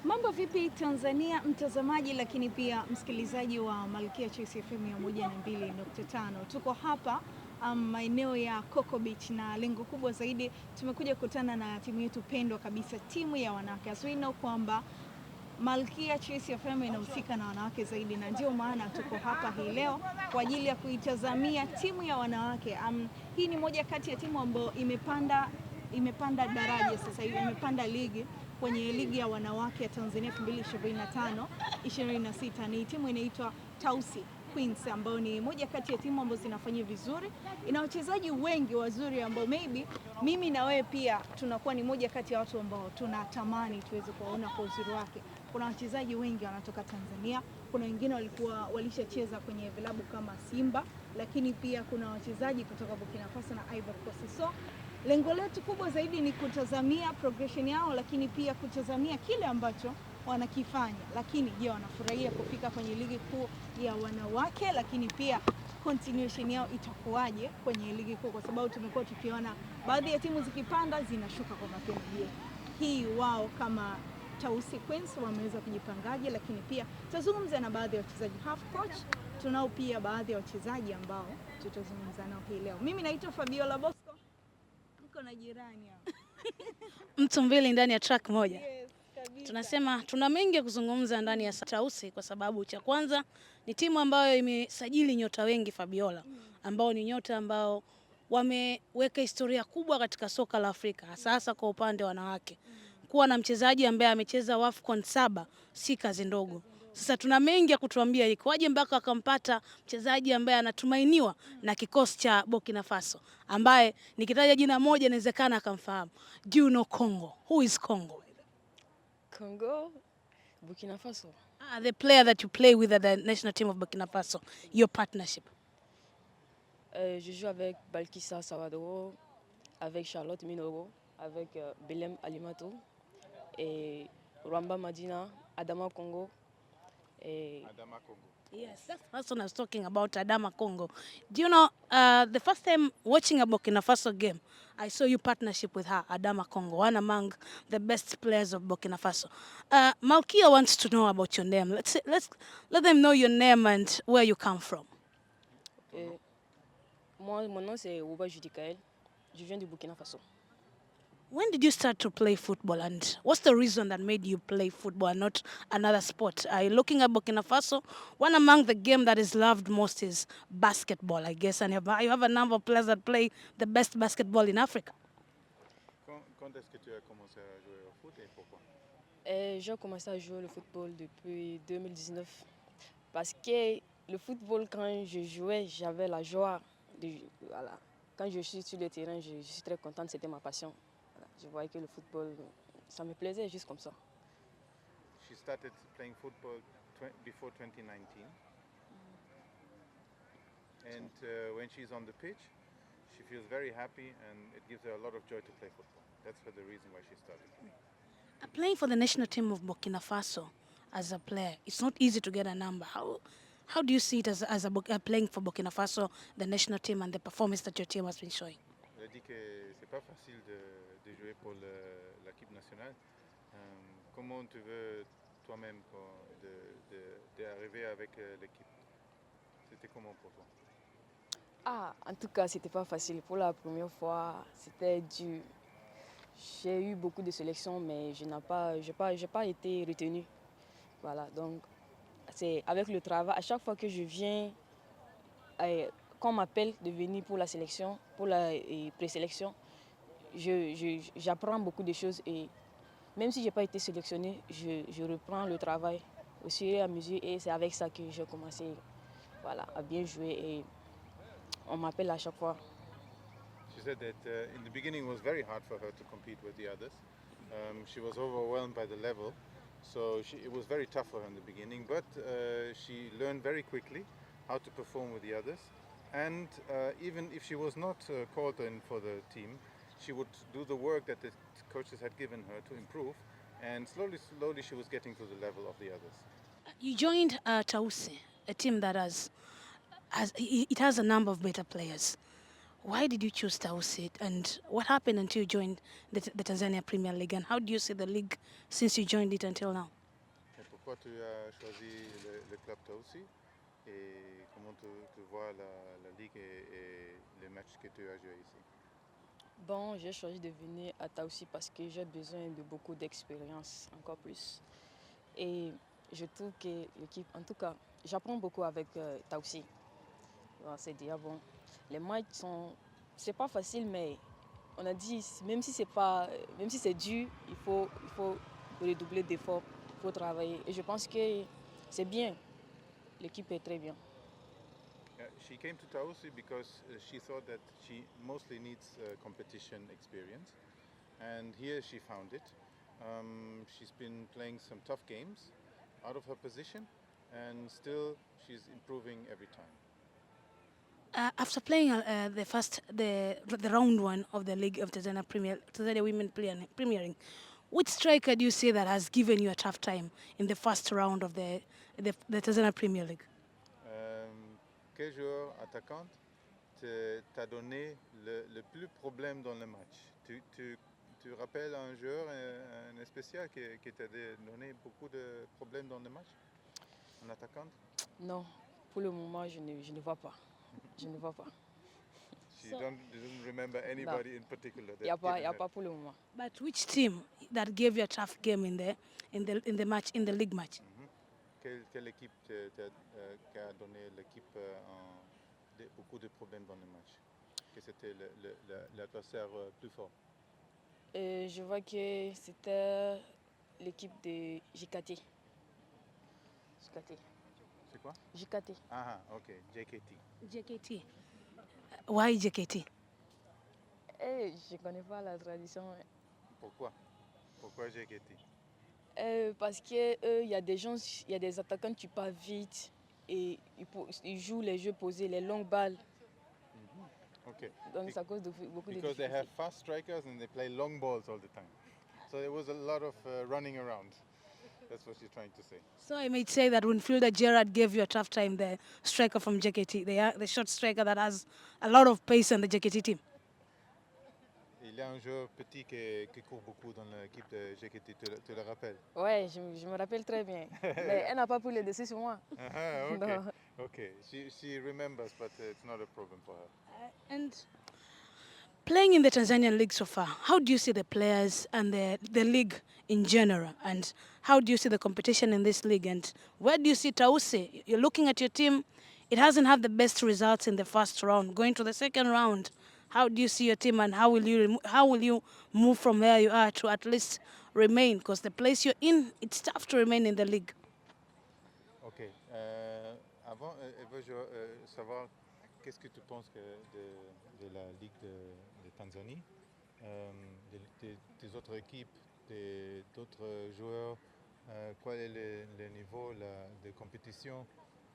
Mambo vipi Tanzania, mtazamaji lakini pia msikilizaji wa Malkia Choice FM 102.5. Tuko hapa maeneo ya Coco Beach na lengo kubwa zaidi tumekuja kukutana na timu yetu pendwa kabisa, timu ya wanawake. As we know kwamba Malkia Choice FM inahusika na wanawake zaidi, na ndio maana tuko hapa hii leo kwa ajili ya kuitazamia timu ya wanawake. Hii ni moja kati ya timu ambayo imepanda daraja sasa hivi, imepanda ligi kwenye ligi ya wanawake ya Tanzania 2025-26. Ni timu inaitwa Tausi Queens, ambayo ni moja kati ya timu ambazo zinafanya vizuri. Ina wachezaji wengi wazuri ambao maybe mimi na wewe pia tunakuwa ni moja kati ya watu ambao tunatamani tuweze kuwaona kwa uzuri wake. Kuna wachezaji wengi wanatoka Tanzania, kuna wengine walishacheza kwenye vilabu kama Simba, lakini pia kuna wachezaji kutoka Burkina Faso na Ivory Coast. So lengo letu kubwa zaidi ni kutazamia progression yao, lakini pia kutazamia kile ambacho wanakifanya. Lakini je, wanafurahia kufika kwenye ligi kuu ya wanawake? Lakini pia continuation yao itakuwaje kwenye ligi kuu, kwa sababu tumekuwa tukiona baadhi ya timu zikipanda zinashuka kwa mapema. Je, hii wao kama Tausi Queens wameweza kujipangaje? Lakini pia tutazungumza na baadhi ya wachezaji, half coach tunao pia baadhi ya wachezaji ambao tutazungumza nao hii leo. Mimi naitwa Fabiola Bosco, niko na jirani hapa. Mtu mbili ndani ya track moja. Yes, tunasema tuna mengi ya kuzungumza ndani ya Tausi, kwa sababu cha kwanza ni timu ambayo imesajili nyota wengi Fabiola, ambao ni nyota ambao wameweka historia kubwa katika soka la Afrika, hasa kwa upande wa wanawake. Kuwa na mchezaji ambaye amecheza Wafucon 7 si kazi ndogo. Sasa tuna mengi ya kutuambia, ikoje mpaka akampata mchezaji ambaye anatumainiwa na kikosi cha Burkina Faso, ambaye nikitaja jina moja inawezekana akamfahamu. Do you know Congo? Who is Congo? Congo, Burkina Faso. The player that you play with at the national team of Burkina Faso, your partnership. Je joue avec Balkissa Sawadoro, avec Charlotte Minoro, avec Belem Alimato, et Rwamba Madina, Adama Congo. Adama Congo. Yes, that's what I was talking about, Adama Congo. Do you know, the first time watching a Burkina Faso game, I saw your partnership with her, Adama Congo, one among the best players of Burkina Faso. Malkia wants to know about your name. Let's let them know your name and where you come from. Moi, mon nom c'est Ouba Judikael. Je viens du Burkina Faso. When did you start to play football, and what's the reason that made you play football and not another sport? Looking at Burkina Faso, one among the game that is loved most is basketball, I guess, and you have a number of players that play the best basketball in Africa. Quand est-ce que tu as commencé à jouer au foot et pourquoi? J'ai commencé à jouer le football depuis 2019 parce que le football, quand je jouais, j'avais la joie. Voilà. Quand je suis sur le terrain, je suis très contente, c'était ma passion. Je voyais que le football, ça me plaisait juste comme ça. She started playing football before 2019. And when she's on the pitch, she feels very happy and it gives her a lot of joy to play football. That's for the reason why she started. Playing for the national team of Burkina Faso as a player, it's not easy to get a number. How do you see it as playing for Burkina Faso, the national team, and the performance that your team has been showing? Je dis que c'est pas facile de jouer pour l'équipe nationale. Comment tu veux toi-même d'arriver avec l'équipe? C'était comment pour toi? En tout cas, c'était pas facile. Pour la première fois, c'était dur. J'ai eu beaucoup de sélections, mais je n'ai pas été retenue. Voilà, donc c'est avec le travail. À chaque fois que je viens, qu'on m'appelle de venir pour la sélection, pour la présélection, j'apprends beaucoup de choses et même si je n'ai pas été sélectionnée, je reprends le travail au fur et à mesure et c'est avec ça que j'ai commencé, voilà, à bien jouer et on m'appelle à chaque fois. She said that in the beginning it was very hard for her to compete with the others. She was overwhelmed by the level, so it was very tough for her in the beginning, but she learned very quickly how to perform with the others. And even if she was not called in for the team, she would do the work that the coaches had given her to improve, and slowly she was getting to the level of the others. You joined Tausi, a team that has a number of better players. Why did you choose Tausi, and what happened until you joined the Tanzania Premier League, and how do you see the league since you joined it until now? Et pourquoi tu as choisi le club toi aussi? Et comment tu vois la ligue et les matchs que tu as joués ici? Bon, j'ai choisi de venir à Taoussi parce que j'ai besoin de beaucoup d'expérience, encore plus. Et je trouve que l'équipe, en tout cas, j'apprends beaucoup avec Taoussi. Bon, c'est déjà bon. Les matchs sont, c'est pas facile, mais on a dit, même si c'est pas, même si c'est dur, il faut redoubler d'efforts, il faut travailler. Et je pense que c'est bien. L'équipe est très bien. She came to Taosi because she thought that she mostly needs competition experience, and here she found it. She's been playing some tough games out of her position, and still she's improving every time. After playing the round one of the league of Tanzania Women Premiering, which striker do you say that has given you a tough time in the first round of the Tanzania Premier League? Quel joueur attaquant t'a donné le plus problème dans le match? Tu rappelles un joueur un spécial qui t'a donné beaucoup de problèmes dans le match? Un attaquant? Non, pour le moment, je ne vois pas. Je ne vois pas. She doesn't remember anybody in particular. Il n'y a pas pour le moment. But which team that gave you a tough game in the league match? Quelle équipe qui a donné l'équipe beaucoup de problèmes dans le match? Que c'était l'adversaire plus fort? Je vois que c'était l'équipe de JKT. JKT. C'est quoi? JKT. Ah, ok, JKT. JKT. Why JKT? Je ne connais pas la tradition. Pourquoi? Pourquoi JKT? Parce qu'il y a des gens, il y a des attaquants qui partent vite et ils jouent les jeux posés, les longues balles. Okay. Donc ça cause beaucoup de Because they difficultés. have fast strikers and they play long balls all the time. So there was a lot of running around. That's what she's trying to say. So I might say that Winfielder Gerard gave you a tough time, the striker from JKT, the short striker that has a lot of pace on the JKT team. Il y a un joueur petit qui court beaucoup dans l'équipe de JKT, tu le rappelles? Ouais, je me rappelle très bien. Mais elle n'a pas pris le dessus sur moi. Okay. Non. Okay. She remembers, but it's not a problem for her. And playing in the Tanzanian league so far, how do you see the players and the league in general? And how do you see the competition in this league? And where do you see Tausi? You're looking at your team, it hasn't had the best results in the first round. Going to the second round, how do you see your team, and how will you move from where you are to at least remain? Because the place you're in, it's tough to remain in the league. Ok. Avant, je veux savoir qu'est-ce que tu penses de la Ligue de Tanzanie, des autres équipes, d'autres joueurs, quel est le niveau de compétition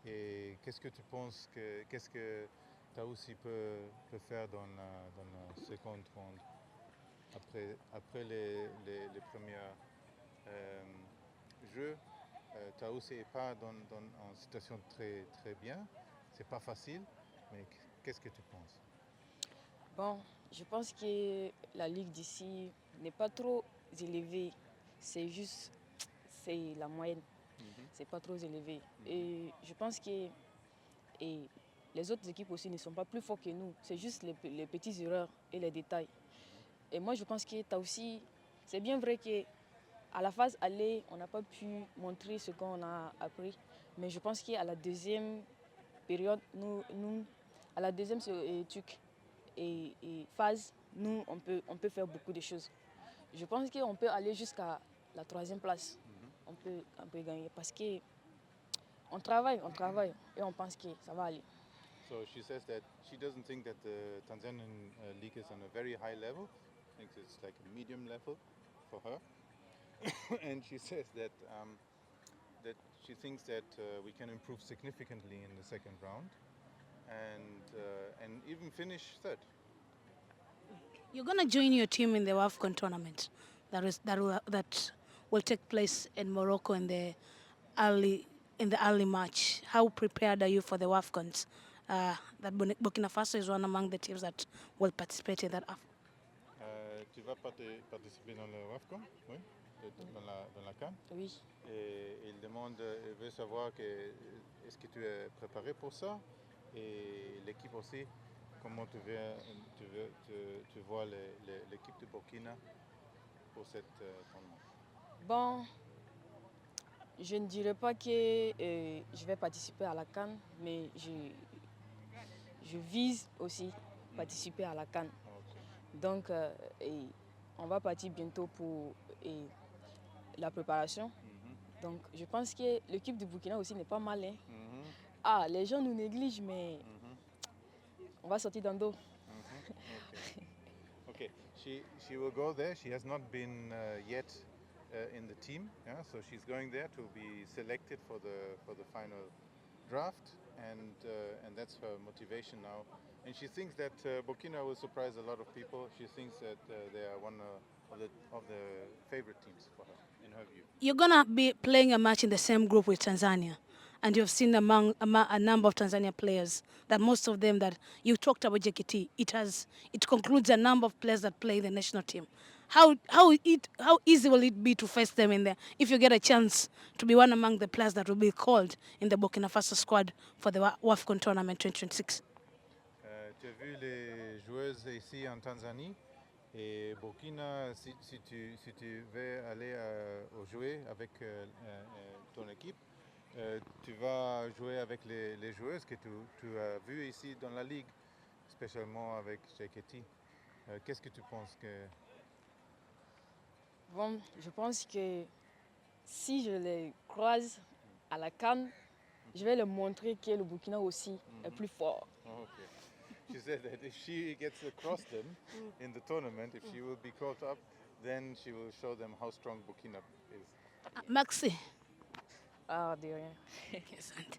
et qu'est-ce que tu penses qu'est-ce que Taoussi peut faire dans la seconde round après les premiers jeux. Taoussi n'est pas en situation très, très bien, c'est pas facile, mais qu'est-ce que tu penses? Bon, je pense que la ligue d'ici n'est pas trop élevée. C'est juste, c'est la moyenne. C'est pas trop élevé. Et je pense que les autres équipes aussi ne sont pas plus fortes que nous. C'est juste les petites erreurs et les détails. Et moi, je pense que Taoussi, c'est bien vrai qu'à la phase aller, on n'a pas pu montrer ce qu'on a appris. Mais je pense qu'à la deuxième période, à la deuxième truc et phase, nous, on peut faire beaucoup de choses. Je pense qu'on peut aller jusqu'à la troisième place. On peut gagner parce qu'on travaille et on pense que ça va aller. So she says that she doesn't think that the Tanzanian league is on a very high level. I think it's like a medium level for her. And she says that she thinks that we can improve significantly in the second round and even finish third. You're gonna join your team in the Wafucon tournament that will take place in Morocco in the early March. How prepared are you for the Wafucons that Burkina Faso is one among the teams that will participate in that AFCON. Tu vas participer dans le WAFCON, oui, dans la CAN. Oui. Et il veut savoir est-ce que tu es préparé pour ça, et l'équipe aussi, comment tu vois l'équipe de Burkina pour cette tournoi. Bon, je ne dirais pas que je vais participer à la CAN, mais je vise aussi participer à la CAN. Okay. Donc, on va partir bientôt pour la préparation. Donc, je pense que l'équipe du Burkina aussi n'est pas mal. Hein. Ah, les gens nous négligent, mais on va sortir dans dos. Okay. She will go there. She has not been yet in the team, yeah? So she's going there to be selected for the final draft, and that's her motivation now. And she thinks that Burkina will surprise a lot of people. She thinks that they are one of the favorite teams for her, in her view. You're gonna be playing a match in the same group with Tanzania, and you've seen among a number of Tanzania players that most of them that you talked about JKT, it concludes a number of players that play the national team. How easy will it be to face them in there if you get a chance to be one among the players that will be called in the Burkina Faso squad for the WAFCON tournament 2026? Tu as vu les joueuses ici en Tanzanie et Burkina, si tu veux aller jouer avec ton équipe, tu vas jouer avec les joueuses que tu as vues ici dans la ligue, spécialement avec JKT. Qu'est-ce que tu penses que... Bon, je pense que si je les croise à la CAN, je vais leur montrer que le Burkina aussi est plus fort. Okay. She said that if she gets across them in the tournament, if she will be caught up, then she will show them how strong Burkina is. Maxi. Ah, de rien. Asante.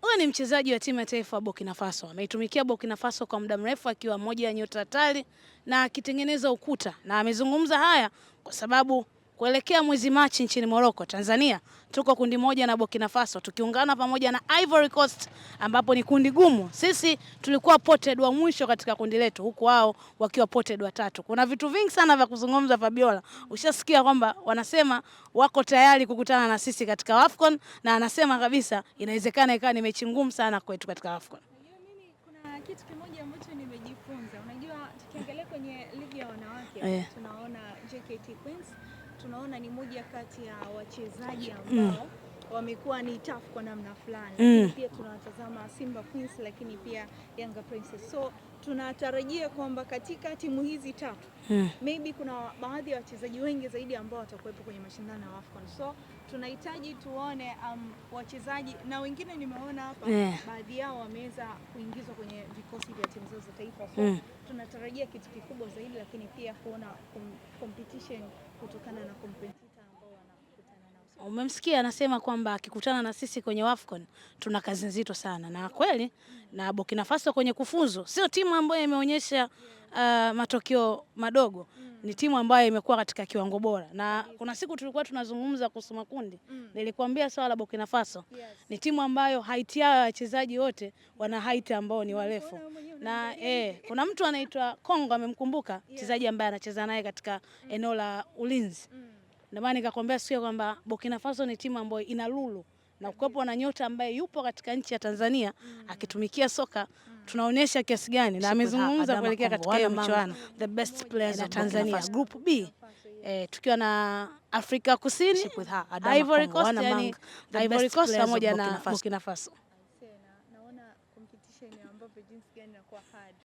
Huyu ni mchezaji wa timu ya taifa wa Burkina Faso. Ameitumikia Burkina Faso kwa muda mrefu akiwa mmoja ya nyota hatari na akitengeneza ukuta. Na amezungumza haya kwa sababu kuelekea mwezi Machi nchini Morocco, Tanzania, tuko kundi moja na Burkina Faso tukiungana pamoja na Ivory Coast ambapo ni kundi gumu. Sisi tulikuwa potted wa mwisho katika kundi letu huku wao wakiwa potted wa tatu. Kuna vitu vingi sana vya kuzungumza Fabiola. Ushasikia kwamba wanasema wako tayari kukutana na sisi katika AFCON na anasema kabisa inawezekana ikawa ni mechi ngumu sana kwetu katika AFCON. Mimi kuna kitu kimoja ambacho nimejifunza. Unajua tukiangalia kwenye ligi ya wanawake tunaona JKT Queens, tunaona ni moja kati ya wachezaji ambao wamekuwa ni tough kwa namna fulani. Lakini pia tunawatazama Simba Queens, lakini pia Yanga Princess. So tunatarajia kwamba katika timu hizi tatu maybe kuna baadhi ya wachezaji wengi zaidi ambao watakuwepo kwenye mashindano ya AFCON. So tunahitaji tuone wachezaji na wengine nimeona hapa baadhi yao wameweza kuingizwa kwenye vikosi vya timu zao za taifa. So tunatarajia kitu kikubwa zaidi, lakini pia kuona competition kutokana na competitor ambao wanakutana nao. Umemsikia anasema kwamba akikutana na sisi kwenye AFCON tuna kazi nzito sana, na kweli na Burkina Faso kwenye kufuzu sio timu ambayo imeonyesha matokeo madogo. Ni timu ambayo imekuwa katika kiwango bora. Na kuna siku tulikuwa tunazungumza kuhusu makundi. Nilikwambia swala la Burkina Faso. Ni timu ambayo height yao wachezaji wote wana height ambao ni warefu. Na kuna mtu anaitwa Kongo amemkumbuka mchezaji ambaye anacheza naye katika eneo la ulinzi. Ndio maana nikakwambia sio kwamba Burkina Faso ni timu ambayo ina lulu na ukopo na nyota ambaye yupo katika nchi ya Tanzania akitumikia soka. Tunaonyesha kiasi gani na amezungumza kuelekea katika hiyo michuano the best players of Tanzania group B tukiwa na Afrika Kusini, Ivory Coast, yani Ivory Coast pamoja na Burkina Faso. Naona competition ambapo jinsi gani inakuwa hard.